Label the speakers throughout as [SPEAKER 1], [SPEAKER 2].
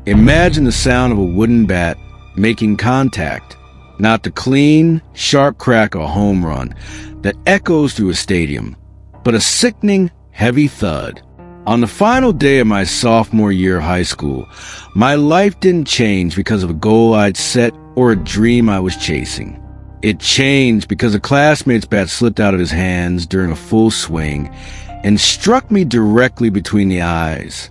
[SPEAKER 1] Imagine the sound of a wooden bat making contact, not the clean, sharp crack of a home run that echoes through a stadium, but a sickening, heavy thud. On the final day of my sophomore year of high school, my life didn't change because of a goal I'd set or a dream I was chasing. It changed because a classmate's bat slipped out of his hands during a full swing and struck me directly between the eyes.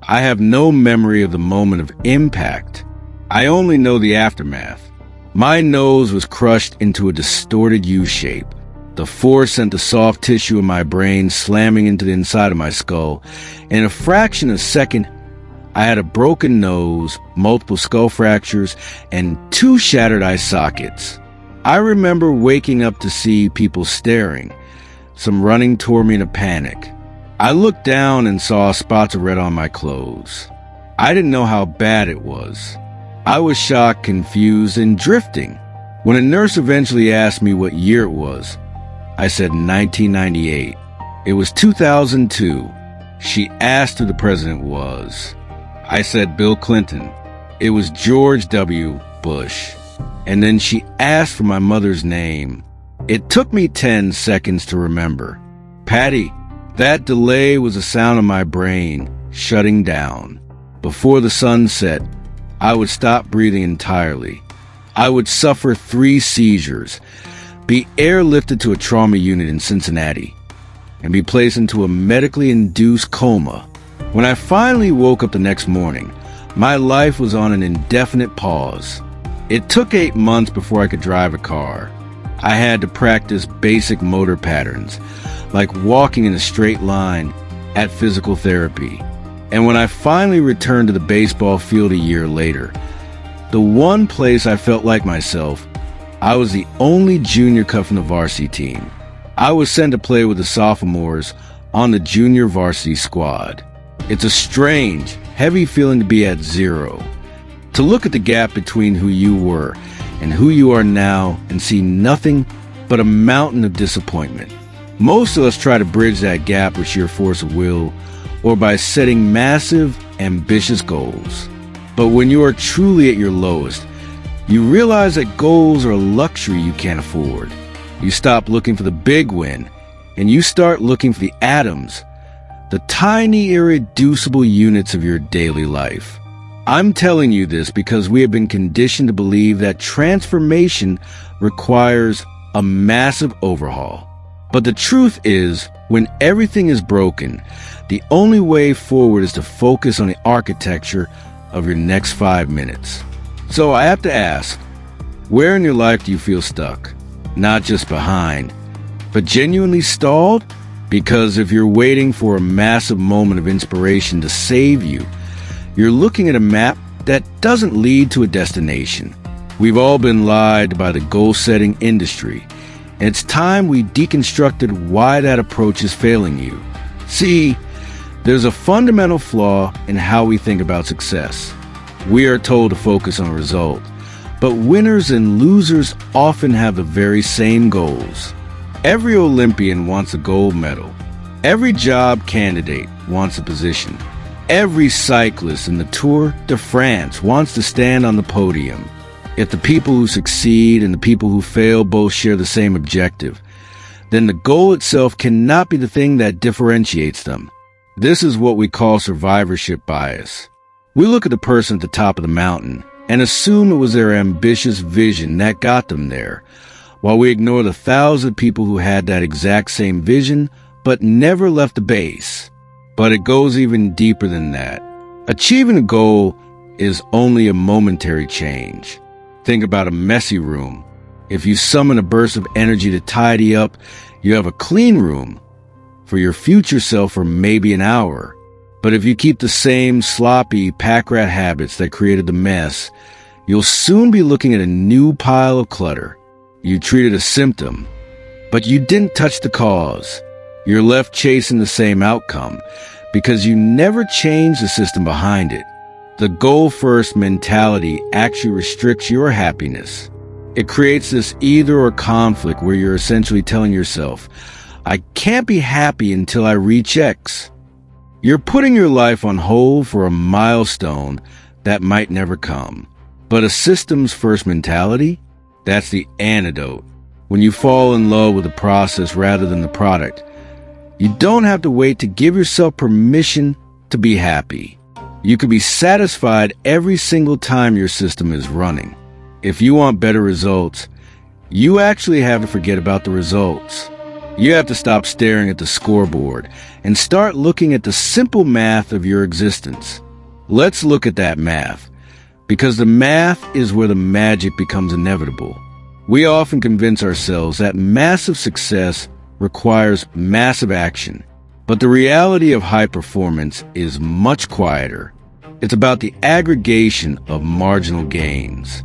[SPEAKER 1] I have no memory of the moment of impact. I only know the aftermath. My nose was crushed into a distorted U shape. The force sent the soft tissue in my brain slamming into the inside of my skull. In a fraction of a second, I had a broken nose, multiple skull fractures, and 2 shattered eye sockets. I remember waking up to see people staring, some running toward me in a panic. I looked down and saw spots of red on my clothes. I didn't know how bad it was. I was shocked, confused, and drifting. When a nurse eventually asked me what year it was, I said 1998. It was 2002. She asked who the president was. I said Bill Clinton. It was George W. Bush. And then she asked for my mother's name. It took me 10 seconds to remember. Patty. That delay was the sound of my brain shutting down. Before the sun set, I would stop breathing entirely. I would suffer 3 seizures, be airlifted to a trauma unit in Cincinnati, and be placed into a medically induced coma. When I finally woke up the next morning, my life was on an indefinite pause. It took 8 months before I could drive a car. I had to practice basic motor patterns, like walking in a straight line at physical therapy. And when I finally returned to the baseball field a year later, the one place I felt like myself, I was the only junior cut from the varsity team. I was sent to play with the sophomores on the junior varsity squad. It's a strange, heavy feeling to be at zero. To look at the gap between who you were and who you are now and see nothing but a mountain of disappointment. Most of us try to bridge that gap with sheer force of will or by setting massive, ambitious goals. But when you are truly at your lowest, you realize that goals are a luxury you can't afford. You stop looking for the big win, and you start looking for the atoms, the tiny, irreducible units of your daily life. I'm telling you this because we have been conditioned to believe that transformation requires a massive overhaul. But the truth is, when everything is broken, the only way forward is to focus on the architecture of your next 5 minutes. So I have to ask, where in your life do you feel stuck? Not just behind, but genuinely stalled? Because if you're waiting for a massive moment of inspiration to save you, you're looking at a map that doesn't lead to a destination. We've all been lied by the goal-setting industry, and it's time we deconstructed why that approach is failing you. See, there's a fundamental flaw in how we think about success. We are told to focus on a result, but winners and losers often have the very same goals. Every Olympian wants a gold medal. Every job candidate wants a position. Every cyclist in the Tour de France wants to stand on the podium. If the people who succeed and the people who fail both share the same objective, then the goal itself cannot be the thing that differentiates them. This is what we call survivorship bias. We look at the person at the top of the mountain and assume it was their ambitious vision that got them there, while we ignore the 1,000 people who had that exact same vision but never left the base. But it goes even deeper than that. Achieving a goal is only a momentary change. Think about a messy room. If you summon a burst of energy to tidy up, you have a clean room for your future self for maybe an hour. But if you keep the same sloppy pack rat habits that created the mess, you'll soon be looking at a new pile of clutter. You treated a symptom, but you didn't touch the cause. You're left chasing the same outcome because you never changed the system behind it. The goal-first mentality actually restricts your happiness. It creates this either-or conflict where you're essentially telling yourself, I can't be happy until I reach X. You're putting your life on hold for a milestone that might never come. But a systems-first mentality, that's the antidote. When you fall in love with the process rather than the product, you don't have to wait to give yourself permission to be happy. You can be satisfied every single time your system is running. If you want better results, you actually have to forget about the results. You have to stop staring at the scoreboard and start looking at the simple math of your existence. Let's look at that math, because the math is where the magic becomes inevitable. We often convince ourselves that massive success requires massive action, but the reality of high performance is much quieter. It's about the aggregation of marginal gains.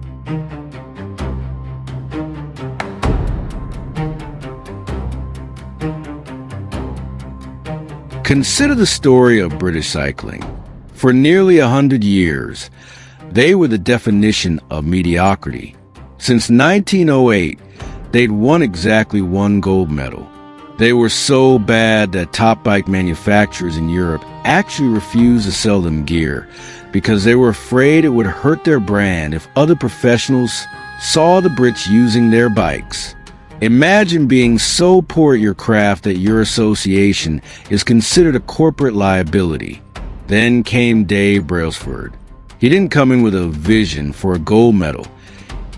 [SPEAKER 1] Consider the story of British cycling. For nearly 100 years, they were the definition of mediocrity. Since 1908, they'd won exactly one gold medal. They were so bad that top bike manufacturers in Europe actually refused to sell them gear because they were afraid it would hurt their brand if other professionals saw the Brits using their bikes. Imagine being so poor at your craft that your association is considered a corporate liability. Then came Dave Brailsford. He didn't come in with a vision for a gold medal.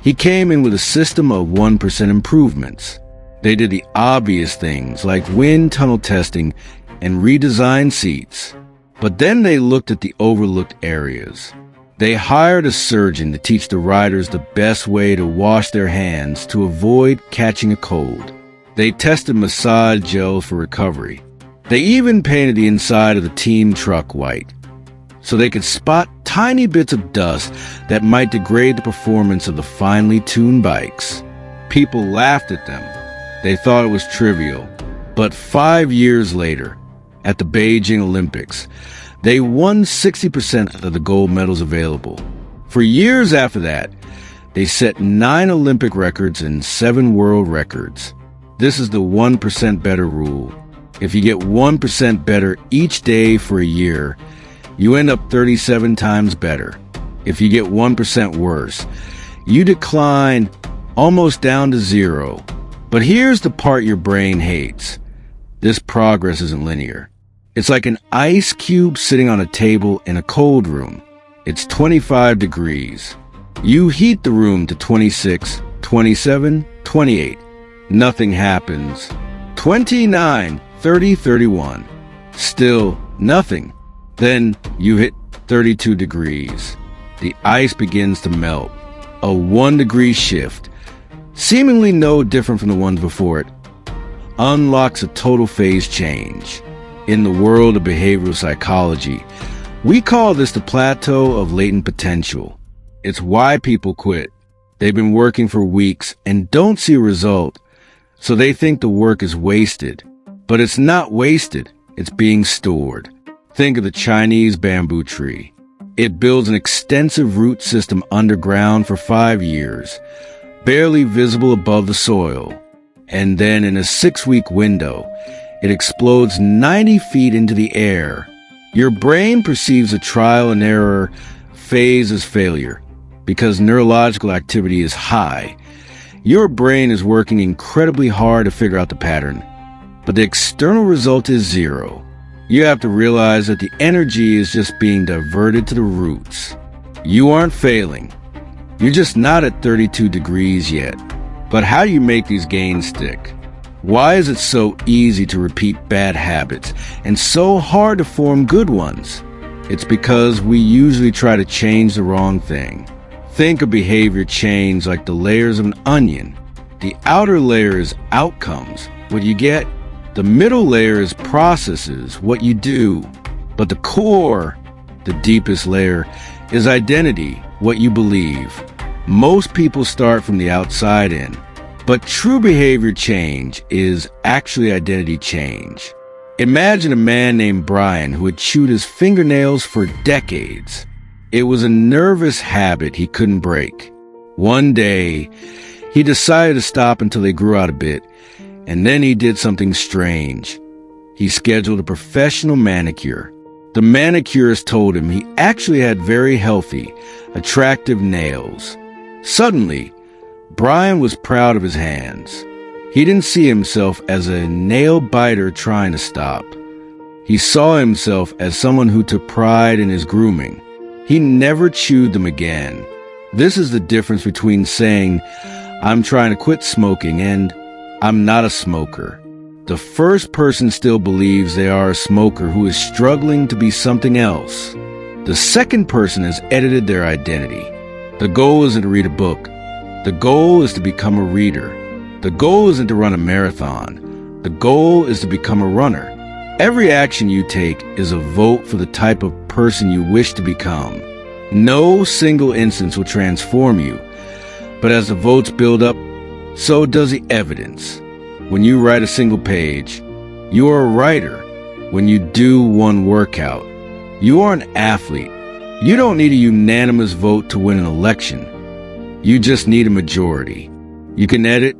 [SPEAKER 1] He came in with a system of 1% improvements. They did the obvious things like wind tunnel testing and redesign seats. But then they looked at the overlooked areas. They hired a surgeon to teach the riders the best way to wash their hands to avoid catching a cold. They tested massage gels for recovery. They even painted the inside of the team truck white, so they could spot tiny bits of dust that might degrade the performance of the finely tuned bikes. People laughed at them. They thought it was trivial. But 5 years later, at the Beijing Olympics, they won 60% of the gold medals available. For years after that, they set 9 Olympic records and 7 world records. This is the 1% better rule. If you get 1% better each day for a year, you end up 37 times better. If you get 1% worse, you decline almost down to 0. But here's the part your brain hates. This progress isn't linear. It's like an ice cube sitting on a table in a cold room. It's 25 degrees. You heat the room to 26, 27, 28. Nothing happens. 29, 30, 31. Still nothing. Then you hit 32 degrees. The ice begins to melt. A 1 degree shift, seemingly no different from the ones before it, unlocks a total phase change. In the world of behavioral psychology, we call this the plateau of latent potential. It's why people quit. They've been working for weeks and don't see a result, so they think the work is wasted. But it's not wasted, it's being stored. Think of the Chinese bamboo tree. It builds an extensive root system underground for 5 years, barely visible above the soil. And then in a 6-week window, it explodes 90 feet into the air. Your brain perceives a trial and error phase as failure because neurological activity is high. Your brain is working incredibly hard to figure out the pattern, but the external result is 0. You have to realize that the energy is just being diverted to the roots. You aren't failing. You're just not at 32 degrees yet. But how do you make these gains stick? Why is it so easy to repeat bad habits and so hard to form good ones? It's because we usually try to change the wrong thing. Think of behavior change like the layers of an onion. The outer layer is outcomes, what you get. The middle layer is processes, what you do. But the core, the deepest layer, is identity, what you believe. Most people start from the outside in. But true behavior change is actually identity change. Imagine a man named Brian who had chewed his fingernails for decades. It was a nervous habit he couldn't break. One day, he decided to stop until they grew out a bit, and then he did something strange. He scheduled a professional manicure. The manicurist told him he actually had very healthy, attractive nails. Suddenly, Brian was proud of his hands. He didn't see himself as a nail biter trying to stop. He saw himself as someone who took pride in his grooming. He never chewed them again. This is the difference between saying, "I'm trying to quit smoking," and "I'm not a smoker." The first person still believes they are a smoker who is struggling to be something else. The second person has edited their identity. The goal isn't to read a book. The goal is to become a reader. The goal isn't to run a marathon. The goal is to become a runner. Every action you take is a vote for the type of person you wish to become. No single instance will transform you, but as the votes build up, so does the evidence. When you write a single page, you are a writer. When you do one workout, you are an athlete. You don't need a unanimous vote to win an election. You just need a majority. You can edit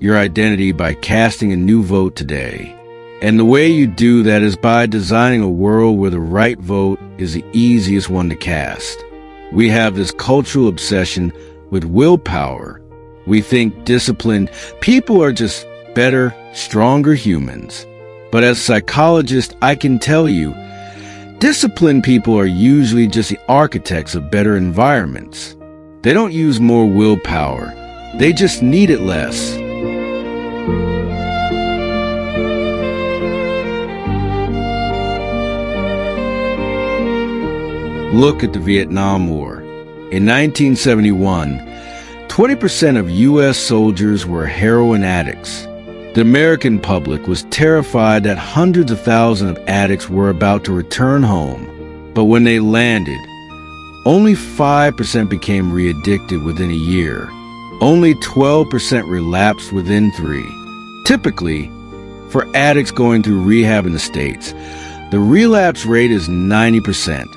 [SPEAKER 1] your identity by casting a new vote today. And the way you do that is by designing a world where the right vote is the easiest one to cast. We have this cultural obsession with willpower. We think disciplined people are just better, stronger humans. But as a psychologist, I can tell you, disciplined people are usually just the architects of better environments. They don't use more willpower. They just need it less. Look at the Vietnam War. In 1971, 20% of U.S. soldiers were heroin addicts. The American public was terrified that hundreds of thousands of addicts were about to return home. But when they landed, only 5% became re-addicted within a year. Only 12% relapsed within 3. Typically, for addicts going through rehab in the States, the relapse rate is 90%.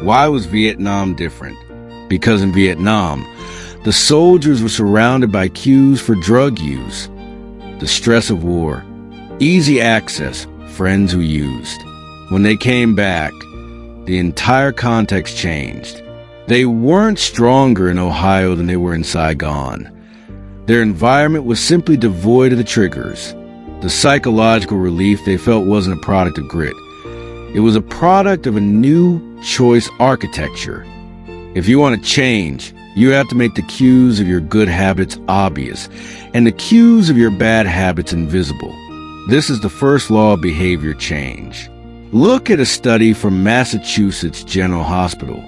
[SPEAKER 1] Why was Vietnam different? Because in Vietnam, the soldiers were surrounded by cues for drug use. The stress of war, easy access, friends who used. When they came back, the entire context changed. They weren't stronger in Ohio than they were in Saigon. Their environment was simply devoid of the triggers. The psychological relief they felt wasn't a product of grit. It was a product of a new choice architecture. If you want to change, you have to make the cues of your good habits obvious and the cues of your bad habits invisible. This is the first law of behavior change. Look at a study from Massachusetts General Hospital.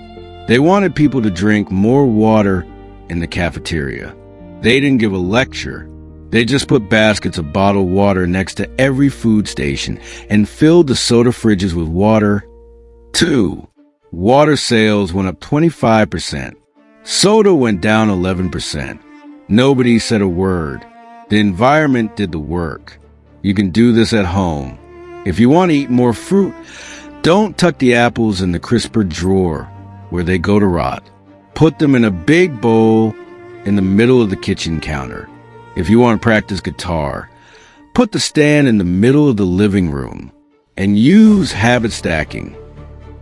[SPEAKER 1] They wanted people to drink more water in the cafeteria. They didn't give a lecture. They just put baskets of bottled water next to every food station and filled the soda fridges with water. 2. Water sales went up 25%. Soda went down 11%. Nobody said a word. The environment did the work. You can do this at home. If you want to eat more fruit, don't tuck the apples in the crisper drawer where they go to rot. Put them in a big bowl in the middle of the kitchen counter. If you want to practice guitar, put the stand in the middle of the living room and use habit stacking.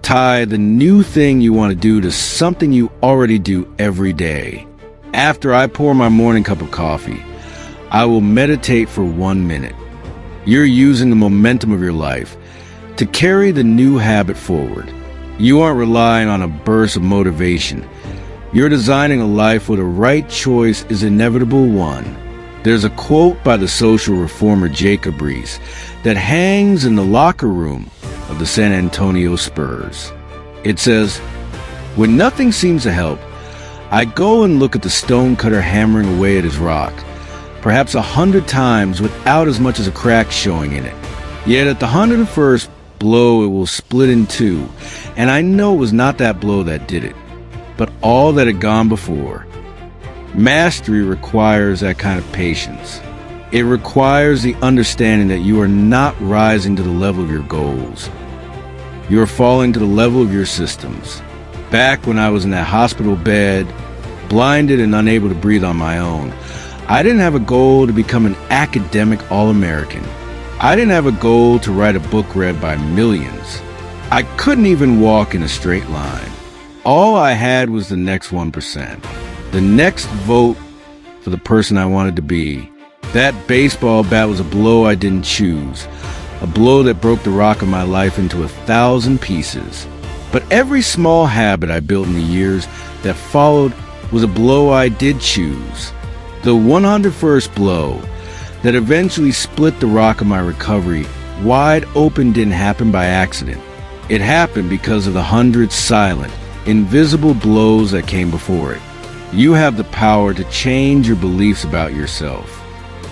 [SPEAKER 1] Tie the new thing you want to do to something you already do every day. After I pour my morning cup of coffee, I will meditate for 1 minute. You're using the momentum of your life to carry the new habit forward. You aren't relying on a burst of motivation. You're designing a life where the right choice is an inevitable one. There's a quote by the social reformer Jacob Riis that hangs in the locker room of the San Antonio Spurs. It says, "When nothing seems to help, I go and look at the stonecutter hammering away at his rock, perhaps 100 times without as much as a crack showing in it. Yet at the 101st blow it will split in two, and I know it was not that blow that did it, but all that had gone before." Mastery requires that kind of patience. It requires the understanding that you are not rising to the level of your goals. You are falling to the level of your systems. Back when I was in that hospital bed, blinded and unable to breathe on my own, I didn't have a goal to become an academic All-American. I didn't have a goal to write a book read by millions. I couldn't even walk in a straight line. All I had was the next 1%. The next vote for the person I wanted to be. That baseball bat was a blow I didn't choose. A blow that broke the rock of my life into 1,000 pieces. But every small habit I built in the years that followed was a blow I did choose. The 101st blow that eventually split the rock of my recovery wide open didn't happen by accident. It happened because of the 100 silent, invisible blows that came before it. You have the power to change your beliefs about yourself.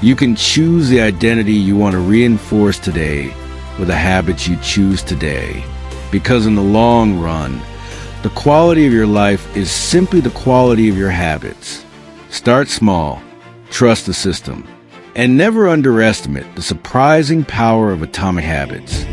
[SPEAKER 1] You can choose the identity you want to reinforce today with the habits you choose today. Because in the long run, the quality of your life is simply the quality of your habits. Start small, trust the system, and never underestimate the surprising power of atomic habits.